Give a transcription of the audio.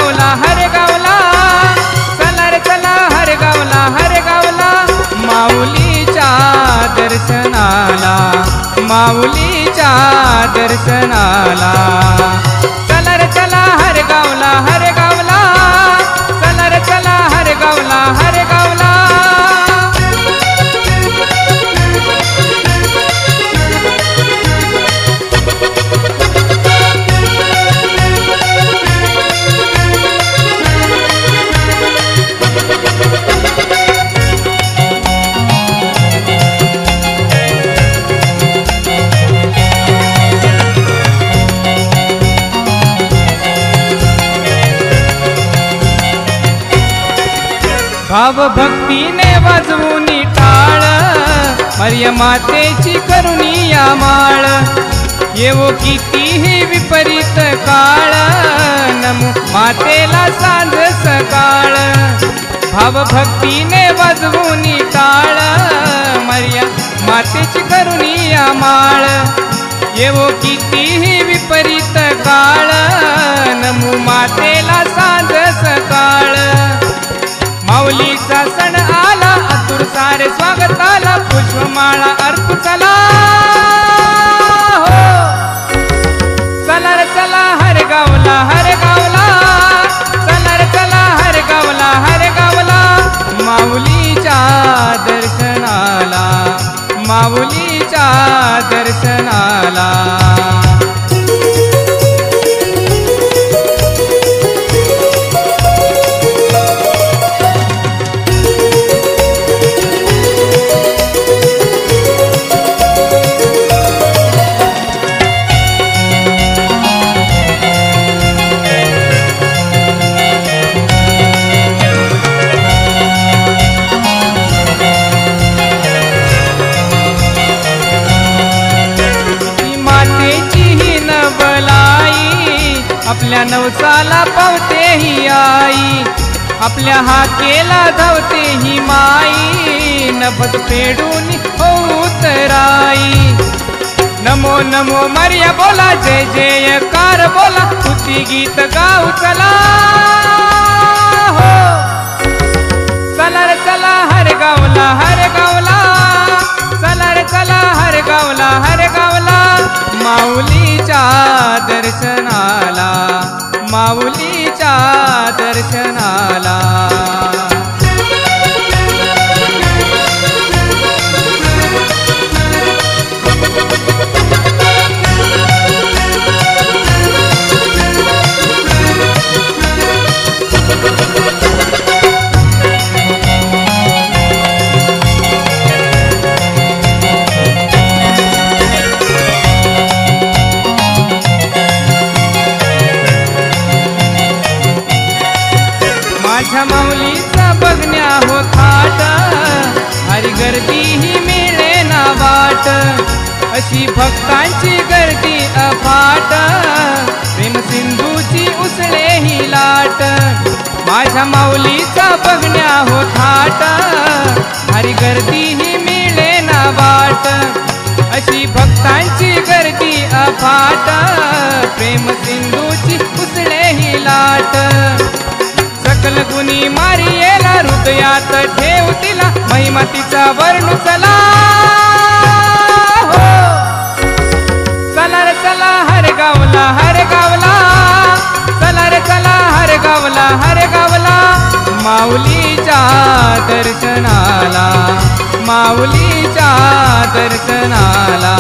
गावला हर गावला, चला रे चला हर गावला हर गावला, माऊलीच्या दर्शनाला, माऊलीच्या दर्शनाला. चला रे चला हर गावला हर गावला, चला रे चला हर गावला हर गावला. भाव भक्तीने वाजवून टाळ, मर्या मातेची करुणी या माळ. येवो कितीही विपरीत काळ, नमो मातेला सांज सकाळ. भाव भक्तीने वाजवून टाळ, मर्या मातेची करुणी या माळ. येवो कितीही विपरीत काळ, नमो मातेला सांज सकाळ. माऊलीचा सण आला आतुर सारे स्वागताला, पुष्पमाळा अर्पू चला हो. चला रे चला हर गावला हर गावला, चला रे चला हर गावला हर गावला, माऊलीच्या दर्शनाला, माऊलीच्या दर्शनाला. आपल्या नवसाला पावते ही आई, आपल्या हाकेला धावते ही माई, नभस फेडून उतराई. नमो नमो मर्या बोला, जय जयकार बोला, स्तुती गीत गाऊ चला हो. चला रे चला हर गावला हर गावला, चला रे चला हर गावला हर गावला, माऊलीच्या दर्शनाला, माऊलीच्या दर्शनाला. माझ्या माऊलीचा बघण्या हो थाट, हरी गर्दी ही मिळे ना वाट. अशी भक्तांची गर्दी अफाट, प्रेम सिंधूची उसळे ही लाट. माझ्या माऊलीचा बघण्या हो थाट, हरी गर्दी ही मिळे ना वाट. अशी भक्तांची गर्दी अफाट, प्रेम सिंधूची उसळे ही लाट. सकल गुणी मारियेला हृदयात ठेव तिला, महिमा तिचा वर्णू चला हो. चला रे चला हर गावला हर गावला, चला रे चला हर गावला हर गावला, माऊलीच्या दर्शनाला, माऊलीच्या दर्शनाला.